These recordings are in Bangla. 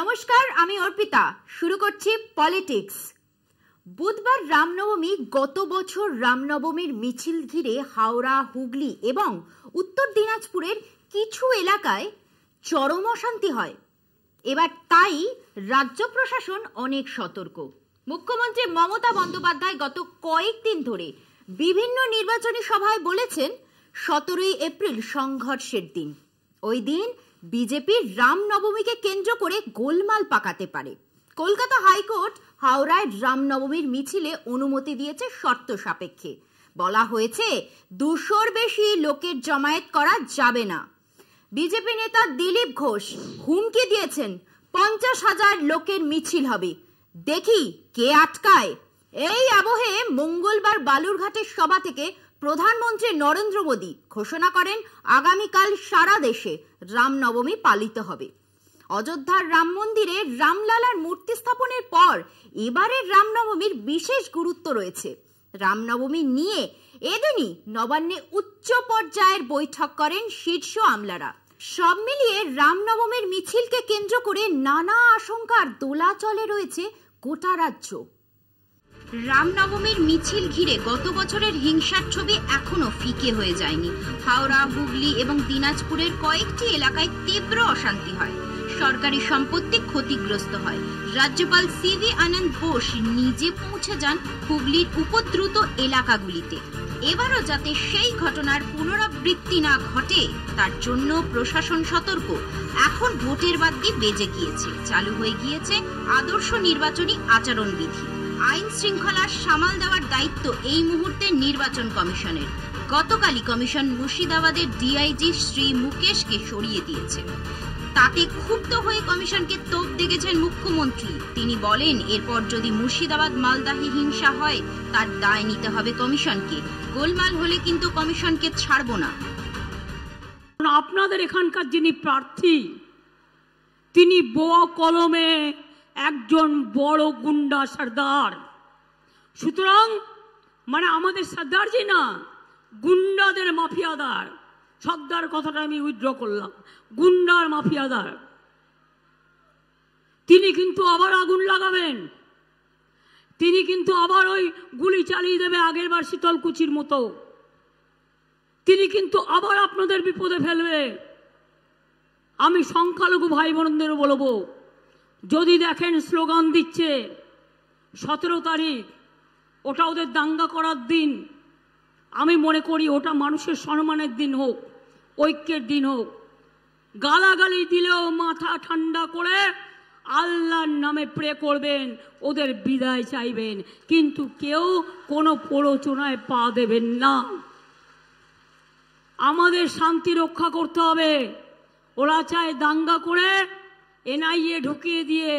নমস্কার, আমি অর্পিতা। শুরু করছি পলিটিক্স। বুধবার রামনবমী। গত বছর রামনবমীর মিছিল ঘিরে হাওড়া, হুগলি এবং উত্তর দিনাজপুরের কিছু এলাকায় চরম অশান্তি হয়। এবার তাই রাজ্য প্রশাসন অনেক সতর্ক। মুখ্যমন্ত্রী মমতা বন্দ্যোপাধ্যায় গত কয়েকদিন ধরে বিভিন্ন নির্বাচনী সভায় বলেছেন 17 এপ্রিল সংঘর্ষের দিন। ওই দিন বিজেপির রামনবমীকে কেন্দ্র করে গোলমাল পাকাতে পারে। কলকাতা হাইকোর্ট হাওড়ায় রামনবমীর মিছিলে অনুমতি দিয়েছে শর্ত সাপেক্ষে। বলা হয়েছে 200-র বেশি লোকের জমায়েত করা যাবে না। বিজেপি নেতা দিলীপ ঘোষ হুমকি দিয়েছেন 50,000 লোকের মিছিল হবে, দেখি কে আটকায়। এই আবহে মঙ্গলবার বালুরঘাটের সভা থেকে প্রধানমন্ত্রী নরেন্দ্র মোদী ঘোষণা করেন আগামীকাল সারা দেশে রামনবমী পালিত হবে। অযোধ্যার রাম মন্দিরে রামলালার মূর্তি স্থাপনের পর এবারের রামনবমীর বিশেষ গুরুত্ব রয়েছে। রামনবমী নিয়ে এদিনই নবান্নে উচ্চ পর্যায়ের বৈঠক করেন শীর্ষ আমলারা। সব মিলিয়ে রামনবমীর মিছিলকে কেন্দ্র করে নানা আশঙ্কার দোলাচলে রয়েছে গোটা রাজ্য। রামনবমীর মিছিল ঘিরে গত বছরের হিংসার ছবি এখনো ফিকে হয়ে যায়নি। হাওড়া, হুগলি এবং দিনাজপুরের কয়েকটি এলাকায় তীব্র অশান্তি হয়, সরকারি সম্পত্তি ক্ষতিগ্রস্ত হয়। রাজ্যপাল সিভি আনন্দ বোস নিজে পৌঁছে যান হুগলির উপদ্রুত এলাকাগুলিতে। এবারও যাতে সেই ঘটনার পুনরাবৃত্তি না ঘটে তার জন্য প্রশাসন সতর্ক। এখন ভোটের বাদ্যি বেজে গিয়েছে, চালু হয়ে গিয়েছে আদর্শ নির্বাচনী আচরণবিধি। আইন শৃঙ্খলা সামাল দেওয়ার দায়িত্ব এই মুহূর্তে নির্বাচন কমিশনের। গতকালই কমিশন মুর্শিদাবাদের ডিআইজি শ্রী মুকেশকে সরিয়ে দিয়েছে। তাতে ক্ষুব্ধ হয়ে কমিশনকে তোপ দেগেছেন মুখ্যমন্ত্রী। তিনি বলেন, এরপর যদি মুর্শিদাবাদ মালদাহে হিংসা হয় তার দায় নিতে হবে কমিশনকে। গোলমাল হলে কিন্তু কমিশনকে ছাড়ব না। আপনাদের এখানকার যিনি প্রার্থী তিনি বোয়া কলমে একজন বড় গুন্ডা সর্দার। সুতরাং আমাদের সর্দারজি না, গুন্ডাদের মাফিয়াদার। সর্দার কথাটা আমি উইথড্র করলাম, গুন্ডার মাফিয়াদার। তিনি কিন্তু আবার আগুন লাগাবেন, তিনি কিন্তু আবার ওই গুলি চালিয়ে দেবে আগের বার শীতলকুচির মতো। তিনি কিন্তু আবার আপনাদের বিপদে ফেলবে। আমি সংখ্যালঘু ভাই বোনদের বলবো, যদি দেখেন স্লোগান দিচ্ছে 17 তারিখ, ওটা ওদের দাঙ্গা করার দিন, আমি মনে করি ওটা মানুষের সম্মানের দিন হোক, ঐক্যের দিন হোক। গালাগালি দিলেও মাথা ঠান্ডা করে আল্লাহর নামে প্রে করবেন, ওদের বিদায় চাইবেন, কিন্তু কেউ কোনো প্ররোচনায় পা দেবেন না। আমাদের শান্তি রক্ষা করতে হবে। ওরা চায় দাঙ্গা করে এনআইএ ঢুকিয়ে দিয়ে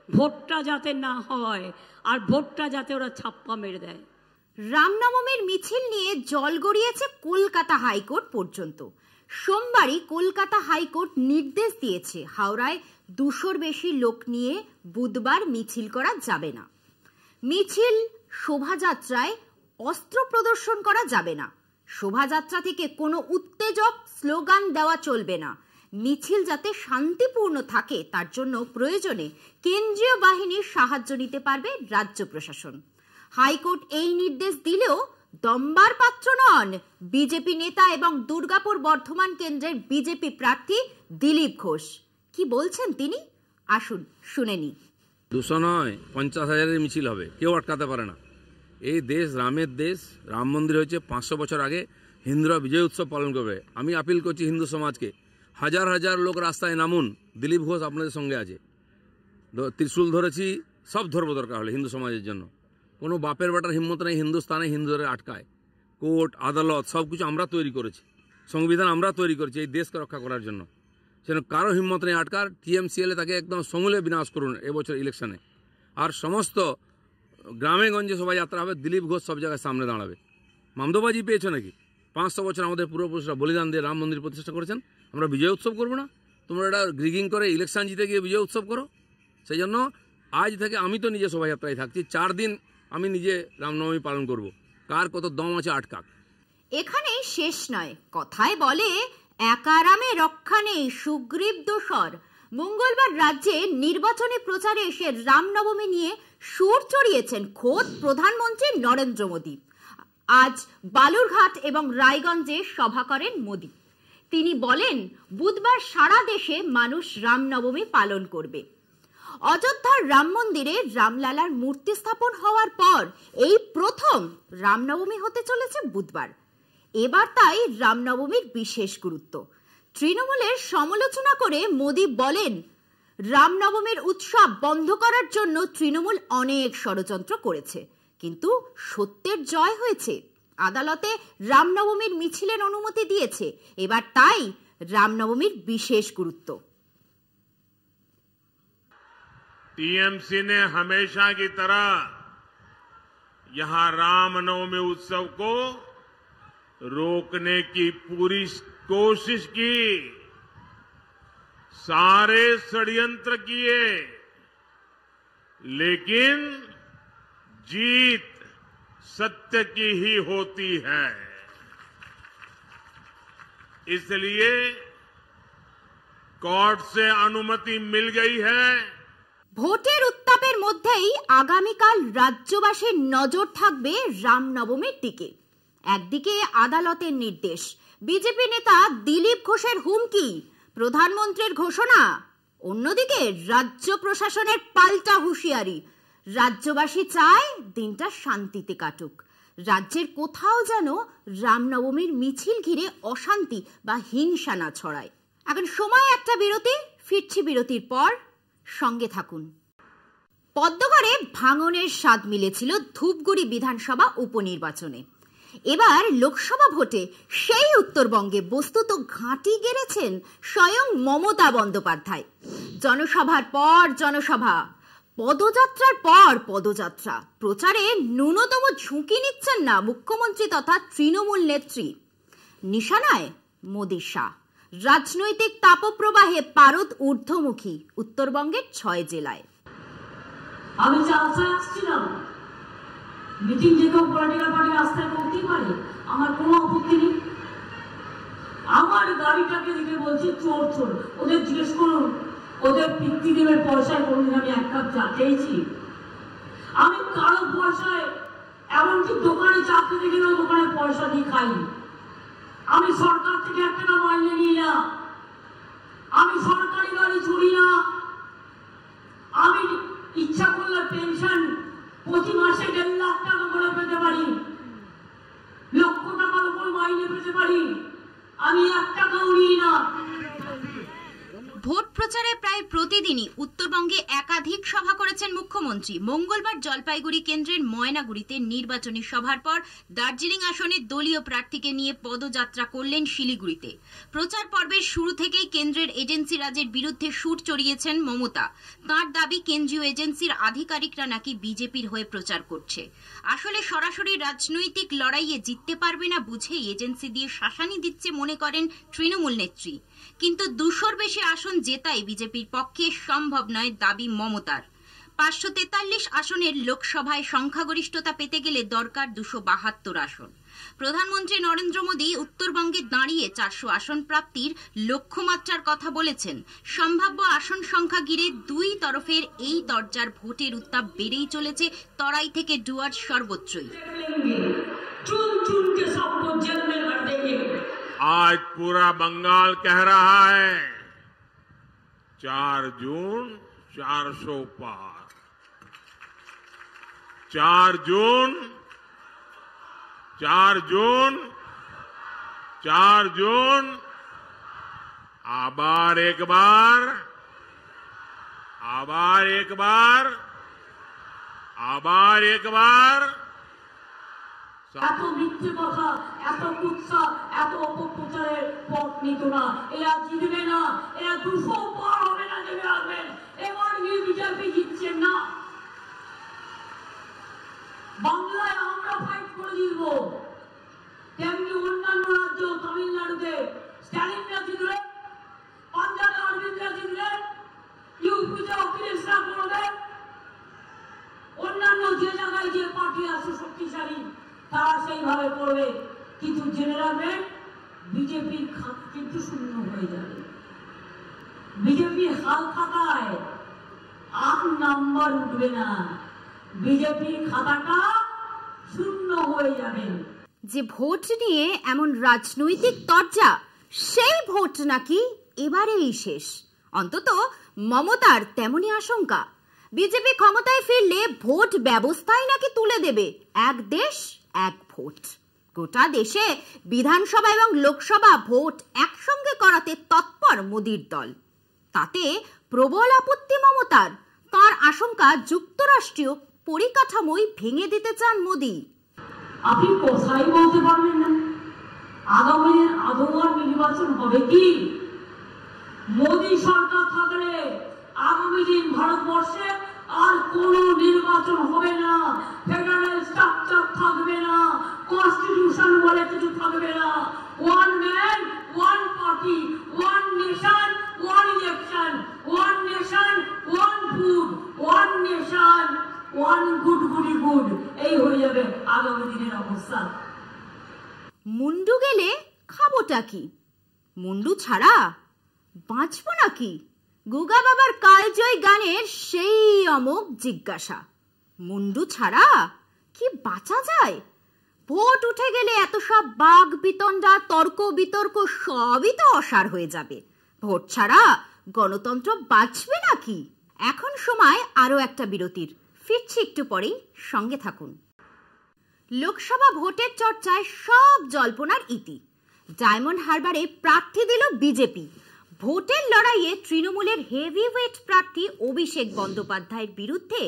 ভোটটা যাতে না হয়, আর ভোটটা যাতে ওরা ছাপ্পা মেরে দেয়। রামনবমীর মিছিল নিয়ে জল গড়িয়েছে কলকাতা হাইকোর্ট পর্যন্ত। সোমবারই কলকাতা হাইকোর্ট নির্দেশ দিয়েছে হাওড়ায় 200-র বেশি লোক নিয়ে বুধবার মিছিল করা যাবে না। মিছিল, শোভাযাত্রায় অস্ত্র প্রদর্শন করা যাবে না। শোভাযাত্রা থেকে কোনো উত্তেজক স্লোগান দেওয়া চলবে না। মিছিল যাতে শান্তিপূর্ণ থাকে তার জন্য প্রয়োজনে কেন্দ্রীয় বাহিনীর সাহায্য নিতে পারবে রাজ্য প্রশাসন। হাইকোর্ট এই নির্দেশ দিলেও দম্বার পাত্র নন বিজেপি নেতা এবং দুর্গাপুর বর্ধমান কেন্দ্রের বিজেপি প্রার্থী দিলীপ ঘোষ। কি বলছেন তিনি, আসুন শুনে নি। 200 নয়, 50,000-এর মিছিল হবে, কেউ আটকাতে পারে না। এই দেশ রামের দেশ। রাম মন্দির হয়েছে 500 বছর আগে। হিন্দুরা বিজয় উৎসব পালন করবে। আমি আপিল করছি হিন্দু সমাজকে, হাজার হাজার লোক রাস্তায় নামুন। দিলীপ ঘোষ আপনাদের সঙ্গে আছে। ত্রিশূল ধরেছি, সব ধর্ম দরকার হলে হিন্দু সমাজের জন্য। কোনো বাপের বেটার হিম্মত নেই হিন্দুস্তানে হিন্দুদের আটকায়। কোর্ট আদালত সব কিছু আমরা তৈরি করেছি, সংবিধান আমরা তৈরি করেছি এই দেশকে রক্ষা করার জন্য। সেজন্য কারো হিম্মত নেই আটকার। টিএমসিএলে তাকে একদম সমূলে বিনাশ করুন এবছর ইলেকশনে। আর সমস্ত গ্রামে গঞ্জে শোভাযাত্রা হবে, দিলীপ ঘোষ সব জায়গায় সামনে দাঁড়াবে। মামদোবাজি পেয়েছো নাকি? 500 বছর আমাদের পূর্বপুরুষরা বলিদান দিয়ে রাম মন্দির প্রতিষ্ঠা করেছেন। আমরা বিজয় উৎসব করবো না? তোমরা এটা গ্রিগিং করে ইলেকশন জিতে গিয়ে বিজয় উৎসব করো। সেই জন্য আজ থেকে আমি তো নিজে শোভাযাত্রায় থাকছি। 4 দিন আমি নিজে রামনবমী পালন করব। কার কত দম আছে আটকাক। এখানেই শেষ নয়। কথায় বলে, একা রামে রক্ষা নেই সুগ্রীব দোসর। মঙ্গলবার রাজ্যে নির্বাচনী প্রচারে এসে রামনবমী নিয়ে সুর চড়িয়েছেন খোদ প্রধানমন্ত্রী নরেন্দ্র মোদী। আজ বালুরঘাট এবং রায়গঞ্জে সভা করেন মোদী। তিনি বলেন, বুধবার সারা দেশে মানুষ রামনবমী পালন করবে। অযোধ্যার রাম মন্দিরে রামলালার মূর্তি স্থাপন হওয়ার পর এই প্রথম রামনবমী হতে চলেছে বুধবার। এবার তাই রামনবমীর বিশেষ গুরুত্ব। তৃণমূলের সমালোচনা করে মোদী বলেন, রামনবমীর উৎসব বন্ধ করার জন্য তৃণমূল অনেক ষড়যন্ত্র করেছে, কিন্তু সত্যের জয় হয়েছে। আদালতে রামনবমীর মিছিলের অনুমতি দিয়েছে। এবার তাই রামনবমীর বিশেষ গুরুত্ব। टीएमसी ने हमेशा की तरह यहां रामनवमी उत्सव को रोकने की पूरी कोशिश की, सारे षड्यंत्र किए, लेकिन जीत सत्य की ही होती है। इसलिए कोर्ट से अनुमति मिल गई है। ভোটের উত্তাপের মধ্যেই আগামীকাল রাজ্যবাসীর নজর থাকবে রামনবমীর দিকে। একদিকে আদালতের নির্দেশ, বিজেপি নেতা দিলীপ ঘোষের হুমকি, প্রধানমন্ত্রীর ঘোষণা, অন্যদিকে রাজ্য প্রশাসনের পাল্টা হুঁশিয়ারি। রাজ্যবাসী চায় দিনটা শান্তিতে কাটুক। রাজ্যের কোথাও যেন রামনবমীর মিছিল ঘিরে অশান্তি বা হিংসা না ছড়ায়। এখন সময় একটা বিরতি, ফিরছি বিরতির পর, সঙ্গে থাকুন। পদ্মগড়ে ভাঙনের স্বাদ মিলেছিল ধূপগুড়ি বিধানসভা উপনির্বাচনে। এবার লোকসভা ভোটে সেই উত্তরবঙ্গে বস্তুত ঘাঁটি গেড়েছেন স্বয়ং মমতা বন্দ্যোপাধ্যায়। জনসভার পর জনসভা, পদযাত্রার পর পদযাত্রা, প্রচারে ন্যূনতম ঝুঁকি নিচ্ছেন না মুখ্যমন্ত্রী তথা তৃণমূল নেত্রী। নিশানায় মোদী শাহ। রাজনৈতিক তাপপ্রবাহে পারদ ঊর্ধ্বমুখী উত্তরবঙ্গের 6 জেলায়। আমি চালসায় আসছিলাম, মিটিং যে কেউ পলিটিক্যাল পার্টি রাস্তায় করতেই পারে, আমার কোনো আপত্তি নেই। আমার গাড়িটাকে দেখে বলছি চোর চোর। ওদের জিজ্ঞেস করুন, ওদের পিতৃদেবের পয়সায় কোনদিন আমি এক কাপ চা খেয়েছি? আমি কারো পয়সায়, এমনকি দোকানে চা খেতে গেলেও দোকানে পয়সা দিয়ে খাইনি। আমি সরকার থেকে 1 টাকা মাইনে নিই না, আমি সরকারি গাড়ি চড়ি না, আমি ইচ্ছা করলে পেনশন প্রতি মাসে 1.5 লাখ টাকা করে পেতে পারি, লক্ষ টাকার উপর মাইনে পেতে পারি, আমি 1 টাকাও নিই না। ভোট প্রচারে প্রায় প্রতিদিনই উত্তরবঙ্গে একাধিক সভা করেছেন মুখ্যমন্ত্রী। মঙ্গলবার জলপাইগুড়ি কেন্দ্রের ময়নাগুড়িতে নির্বাচনী সভার পর দার্জিলিং আসনে দলীয় প্রার্থীকে নিয়ে পদযাত্রা করলেন শিলিগুড়িতে। প্রচার পর্বের শুরু থেকেই কেন্দ্রের এজেন্সি রাজের বিরুদ্ধে সুর চড়িয়েছেন মমতা। তাঁর দাবি, কেন্দ্রীয় এজেন্সির আধিকারিকরা নাকি বিজেপির হয়ে প্রচার করছে। আসলে সরাসরি রাজনৈতিক লড়াইয়ে জিততে পারবে না বুঝেই এজেন্সি দিয়ে শাসানি দিচ্ছে মনে করেন তৃণমূল নেত্রী। কিন্তু 200-র বেশি আসন জেতাই বিজেপির পক্ষে সম্ভব নয় দাবি মমতার। 543 আসনের লোকসভায় সংখ্যাগরিষ্ঠতা পেতে গেলে দরকার 272 আসন। প্রধানমন্ত্রী নরেন্দ্র মোদী উত্তরবঙ্গে দাঁড়িয়ে 400 আসন প্রাপ্তির লক্ষ্যমাত্রার কথা বলেছেন। সম্ভাব্য আসন সংখ্যা ঘিরে দুই তরফের এই দরজার ভোটের উত্তাপ বেড়েই চলেছে তরাই থেকে ডুয়ার্স সর্বত্রই। आज पूरा बंगाल कह रहा है 4 जून 400 पार, 4 जून 4 जून 4 जून। आबार एक बार, आबार एक बार, आबार एक बार। এত মিথ্যে কথা, এত কুৎসা, এত অপপ্রচারের পথ নিত না। এরা জিতবে না, এরা 200 পার হবে না দেবে আসবেন। এবার বিজেপি জিতছেন না। বাংলায় আমরা ফাইট করে জিতবো, তেমনি অন্যান্য রাজ্য, তামিলনাড়ুতে স্ট্যালিনরা জিতলেন, পাঞ্জাবে অরবিন্দরা জিতলেন, ইউপিতে অখিলেশরা করবে, অন্যান্য যে জায়গায় যে পার্টি আছে শক্তিশালী তারা সেইভাবে করবে। কিন্তু জেনে রাখবেন, বিজেপির খাত কিন্তু শূন্য হয়ে যাবে। বিজেপির হাল খাতায় 8 নাম্বার উঠবে না, বিজেপির খাতাটা শূন্য হয়ে যাবে। যে ভোট নিয়ে এমন রাজনৈতিক তরজা, সেই ভোট নাকি এবারেই শেষ। অন্তত মমতার তেমনই আশঙ্কা, বিজেপি ক্ষমতায় ফিরলে ভোট ব্যবস্থায় নাকি তুলে দেবে এক দেশ এক ভোট। গোটা দেশে বিধানসভা এবং লোকসভা ভোট একসঙ্গে করাতে তৎপর মোদির দল। তাতে প্রবল আপত্তি মমতার। তার আশঙ্কা যুক্তরাষ্ট্রীয় পরিকাঠামোই ভেঙে দিতে চান মোদি। আপনি কোথায় বলতে পারবেন না আগামী দিন আদৌ আর নির্বাচন হবে কি? মোদি সরকার থাকলে আগামী দিন ভারতবর্ষে আর কোনো নির্বাচন হবে না, ফেডারেল স্ট্রাকচার থাকবে না, কনস্টিটিউশন বলে কিছু থাকবে না। One man one party, one nation one election, one nation one food, one nation one good goodie good, এই হয়ে যাবে আগামী দিনের অবস্থা। মুন্ডু গেলে খাবোটা কি? মুন্ডু ছাড়া বাঁচবো নাকি? গুগা বাবার কালজয় গানের সেই অমোঘ জিজ্ঞাসা। মুন্ডু ছাড়া কি বাঁচা যায়? ভোট উঠে গেলে এত সব বাগ বিতণ্ডা, তর্ক বিতর্ক সবই তো অসার হয়ে যাবে। ভোট ছাড়া গণতন্ত্র বাঁচবে নাকি? এখন সময় আরো একটা বিরতির, ফিরছি একটু পরেই, সঙ্গে থাকুন। লোকসভা ভোটের চর্চায় সব জল্পনার ইতি। ডায়মন্ড হারবারে প্রার্থী দিল বিজেপি। ভোটের লড়াইয়ে তৃণমূলের হেভিওয়েট প্রার্থী অভিষেক বন্দ্যোপাধ্যায়ের বিরুদ্ধে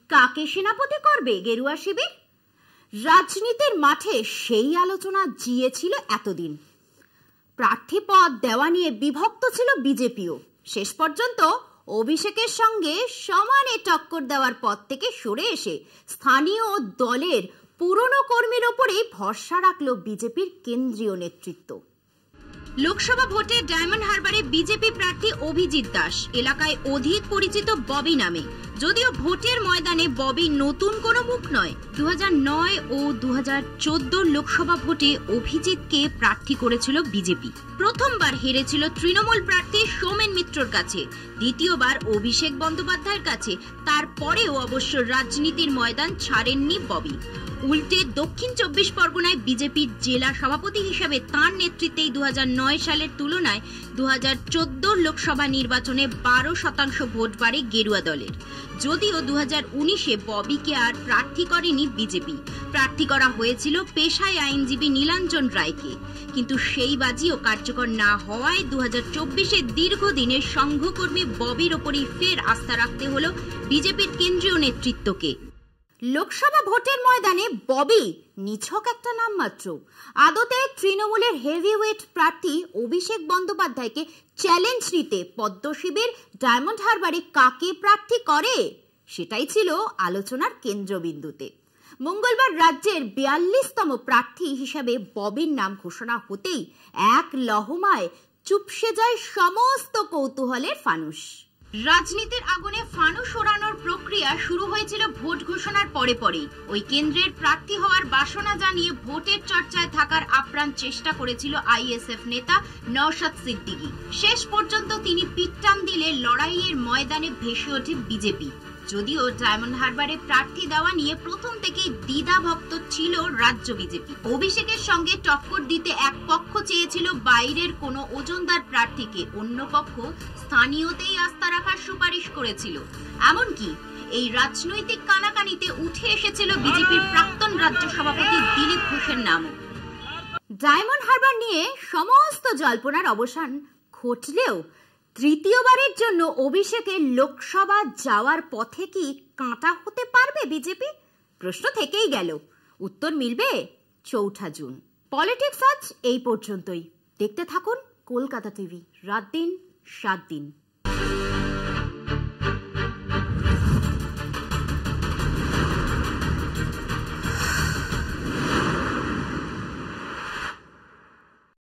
কাকে সেনাপতি করবে গেরুয়া শিবির? রাজনীতির মাঠে সেই আলোচনা জিয়েছিল এতদিন। প্রার্থী পদ দেওয়া নিয়ে বিভক্ত ছিল বিজেপিও। শেষ পর্যন্ত অভিষেকের সঙ্গে সমানে টক্কর দেওয়ার পথ থেকে সরে এসে স্থানীয় দলের পুরনো কর্মীর ওপরেই ভরসা রাখল বিজেপির কেন্দ্রীয় নেতৃত্ব। লোকসভা ভোটে ডায়মন্ড হারবারে বিজেপি প্রার্থী অভিজিৎ দাস এলাকায় অধিক পরিচিত ববি নামে। যদিও ভোটের ময়দানে ববি নতুন কোনো মুখ নয়। 2009 ও 2014 লোকসভা ভোটে অভিজিৎকে প্রার্থী করেছিল বিজেপি। প্রথমবার হেরেছিল তৃণমূল প্রার্থী সোমেন মিত্রর কাছে, দ্বিতীয়বার অভিষেক বন্দ্যোপাধ্যায়ের কাছে। তারপরেও অবশ্য রাজনীতির ময়দান ছাড়েননি ববি। উল্টে দক্ষিণ 24 পরগনায় বিজেপির জেলা সভাপতি হিসেবে তাঁর নেতৃত্বেই 2009 সালের তুলনায় 2014 লোকসভা নির্বাচনে 12% ভোট বাড়ে গেরুয়া দলের। যদিও 2019-এ ববিকে আর প্রার্থী করেনি বিজেপি। প্রার্থী করা হয়েছিল পেশায় আইনজীবী নীলাঞ্জন রায়কে, কিন্তু সেই বাজিও কার্যকর না হওয়ায় 2024-এ দীর্ঘদিনের সংঘকর্মী ববির ওপরই ফের আস্থা রাখতে হলো বিজেপির কেন্দ্রীয় নেতৃত্বকে। লোকসভা ভোটের ময়দানে ববি নিছক একটা নাম মাত্র। আদতে তৃণমূলের হেভিওয়েট প্রার্থী অভিষেক বন্দ্যোপাধ্যায়কে চ্যালেঞ্জ নিতে পদ্ম শিবির ডায়মন্ড হারবারে কাকে প্রার্থী করে সেটাই ছিল আলোচনার কেন্দ্রবিন্দুতে। মঙ্গলবার রাজ্যের 42তম প্রার্থী হিসাবে ববির নাম ঘোষণা হতেই এক লহমায় চুপসে যায় সমস্ত কৌতূহলের ফানুস। রাজনীতির আগুনে ফানুস ওড়ানোর প্রক্রিয়া শুরু হয়েছিল ভোট ঘোষণার পরে পরেই। ওই কেন্দ্রের প্রার্থী হওয়ার বাসনা জানিয়ে ভোটের চর্চায় থাকার আপ্রাণ চেষ্টা করেছিল আইএসএফ নেতা নওশাদ সিদ্দিকী। শেষ পর্যন্ত তিনি পিটটান দিলে লড়াইয়ের ময়দানে ভেসে ওঠে বিজেপি। যদিও ডায়মন্ড হারবারে প্রার্থী দেওয়া নিয়ে প্রথম থেকেই দ্বিধাভক্ত ছিল রাজ্য বিজেপি। অভিষেকের সঙ্গে টক্কর দিতে এক পক্ষ চেয়েছিল বাইরের কোনো ওজনদার প্রার্থীকে, অন্য পক্ষ স্থানীয়তেই আস্থা রাখার সুপারিশ করেছিল। এমনকি এই রাজনৈতিক কানাকানিতে উঠে এসেছিল বিজেপির প্রাক্তন রাজ্য সভাপতি দিলীপ ঘোষের নামও। ডায়মন্ড হারবার নিয়ে সমস্ত জল্পনার অবসান ঘটলেও তৃতীয়বারের জন্য অভিষেকের লোকসভা যাওয়ার পথে কি কাঁটা হতে পারবে বিজেপি? প্রশ্ন থেকেই গেল। উত্তর মিলবে 4 জুন। পলিটিক্স আজ এই পর্যন্তই। দেখতে থাকুন কলকাতা টিভি, রাত দিন 7 দিন।